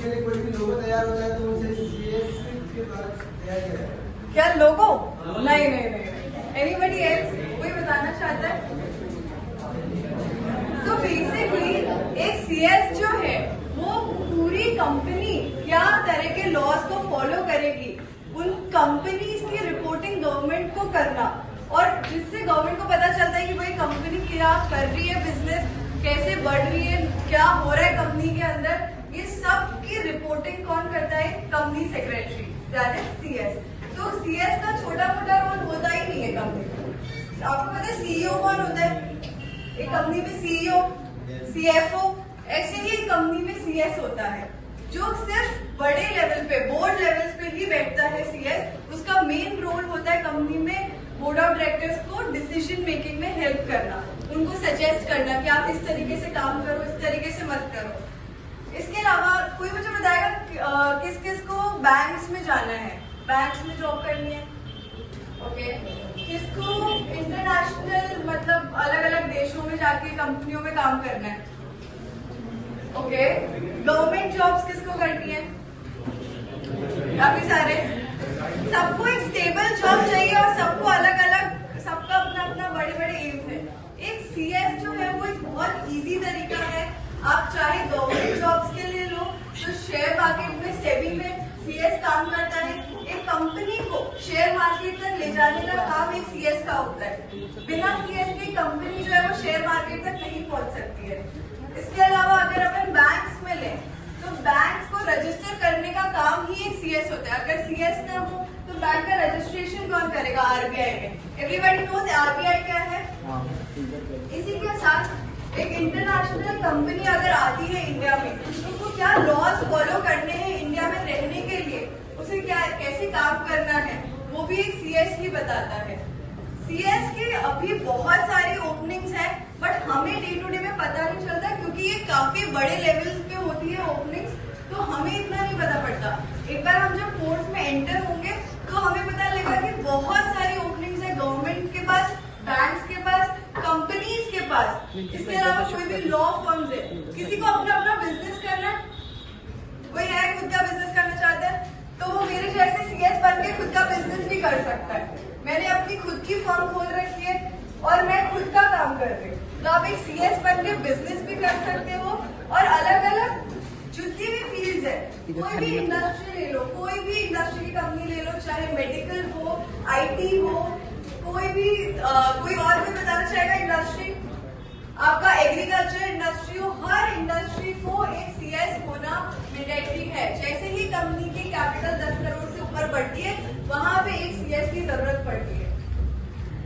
के लिए कोई भी लोगो तैयार होता है तो उसे सीएस के द्वारा तैयार किया जाता है। क्या लोगो? नहीं नहीं नहीं। एनीबडी एल्स कोई बताना चाहता है? तो बेसिकली एक सीएस जो है वो पूरी कंपनी क्या तरह के लॉज को फॉलो करेगी, उन कंपनीज की रिपोर्टिंग गवर्नमेंट को करना, और जिससे गवर्नमेंट को पता चलता है कि भाई कंपनी क्या कर रही है, बिजनेस कैसे बढ़ रही है, क्या हो रहा है कंपनी के अंदर, ये सब की रिपोर्टिंग कौन करता है? Company secretary, that is CS. तो सीएस का छोटा मोटा रोल होता ही नहीं है कंपनी। आपको पता है सीईओ कौन होता है? एक कंपनी में सीईओ, सीएफओ, ऐसे ही कंपनी में सीएस होता है, जो सिर्फ बड़े लेवल पे, बोर्ड लेवल पे ही बैठता है सीएस। उसका मेन रोल होता है कंपनी में बोर्ड ऑफ डायरेक्टर्स को डिसीजन मेकिंग में हेल्प करना, उनको सजेस्ट करना कि आप इस तरीके से काम करो, इस तरीके से मत करो। इसके अलावा कोई मुझे बताएगा किस किस को बैंक्स में जाना है, बैंक्स में जॉब करनी है? ओके। किसको इंटरनेशनल मतलब अलग अलग देशों में जाके कंपनियों में काम करना है? ओके। गवर्नमेंट जॉब्स किसको करनी है? काफी सारे। सबको एक स्टेबल जॉब चाहिए और सबको अलग अलग, सबका अपना अपना बड़े बड़े एम्स है। एक सीएस जो है वो एक बहुत इजी तरीका है। आप चाहे गवर्नमेंट जॉब्स के लिए लो, तो शेयर मार्केट में सेबी में सीएस काम करता है। एक कंपनी को शेयर मार्केट तक ले जाने का काम एक सीएस का होता है। बिना सीएस के कंपनी जो है वो शेयर मार्केट तक नहीं पहुंच सकती है। इसके अलावा अगर अपन बैंक्स में लें तो बैंक्स को रजिस्टर करने का काम ही एक सीएस होता है। अगर सीएस ना हो तो बैंक का रजिस्ट्रेशन कौन करेगा? आरबीआई में। एवरीबॉडी नोज आरबीआई क्या है। इसी के साथ एक इंटरनेशनल कंपनी अगर आती है इंडिया में तो उसको क्या लॉज फॉलो करने हैं इंडिया में रहने के लिए, उसे क्या कैसे काम करना है, वो भी एक सीएस ही बताता है। सीएस के अभी बहुत सारी ओपनिंग्स हैं, बट हमें डे टू डे में पता नहीं चलता क्योंकि ये काफी बड़े लेवल पे होती है ओपनिंग्स, तो हमें इतना नहीं पता पड़ता। एक बार हम जब कोर्स में एंटर होंगे तो हमें पता लगेगा कि बहुत सारी ओपनिंग्स है गवर्नमेंट के पास, बैंक्स के पास, कंपनीज के पास। इसके अलावा कोई भी लॉ फर्म्स है, किसी को अपना अपना बिजनेस करना है, कोई है खुद का बिजनेस करना चाहता है तो वो मेरे जैसे सीएस बन के खुद का बिजनेस भी कर सकता है। मैंने अपनी खुद की फर्म खोल रखी है और मैं खुद का काम कर रही हूँ, तो आप एक सीएस बन के बिजनेस भी कर सकते हो। और अलग अलग जितनी भी फील्ड्स है, कोई भी इंडस्ट्री ले लो, कोई भी इंडस्ट्री की कंपनी ले लो, चाहे मेडिकल हो, आईटी हो, कोई भी कोई और भी बताना चाहेगा इंडस्ट्री, आपका एग्रीकल्चर इंडस्ट्री हो, हर इंडस्ट्री को एक सीएस होना मैंडेटरी है। जैसे ही कंपनी की कैपिटल 10 करोड़ से ऊपर बढ़ती है वहां पे एक सीएस की जरूरत पड़ती है।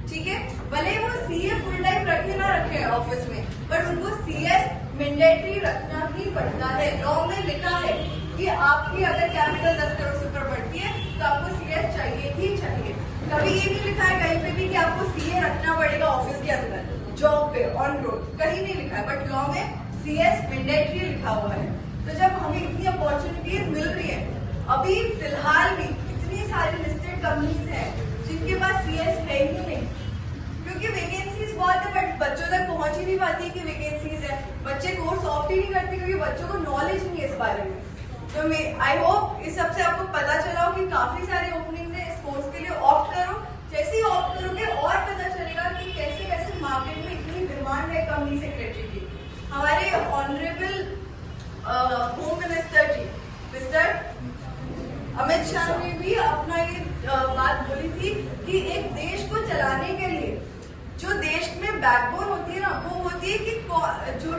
ठीक है, भले वो सीए फुल टाइम रखे ना रखे ऑफिस में, बट उनको सीएस मैंडेटरी रखना ही पड़ता है। लॉ में लिखा है कि आपकी अगर कैपिटल 10 करोड़ से ऊपर बढ़ती है तो आपको सीएस चाहिए ही चाहिए। कभी ये नहीं लिखा है कहीं पे भी कि आपको सीए रखना पड़ेगा ऑफिस के अंदर, जॉब पे, ऑन रोड, कहीं नहीं लिखा है, बट लॉ में सीएस मैंडेटरी लिखा हुआ है। तो जब हमें इतनी अपॉर्चुनिटीज मिल रही है, अभी फिलहाल भी इतनी सारी लिस्टेड कंपनीज हैं जिनके पास सीएस है ही नहीं, क्योंकि वैकेंसीज बहुत है बट बच्चों तक पहुंच ही नहीं पाती कि वैकेंसीज है। बच्चे कोर्स ऑप्ट ही नहीं करते क्योंकि बच्चों को नॉलेज नहीं है इस बारे में। तो मैं आई होप इस सबसे आपको पता चला हो कि काफी सारे ओपनिंग है, इस कोर्स के लिए ऑप्ट करो। जैसे ही ऑप्ट करोगे और पता चलेगा कि कैसे कैसे मार्केट में इतनी डिमांड है कंपनी सेक्रेटरी की। हमारे ऑनरेबल होम मिनिस्टर जी मिस्टर अमित शाह ने भी अपना ये बात बोली थी कि एक देश को चलाने के लिए जो देश में बैकबोन होती है ना, वो होती है कि जो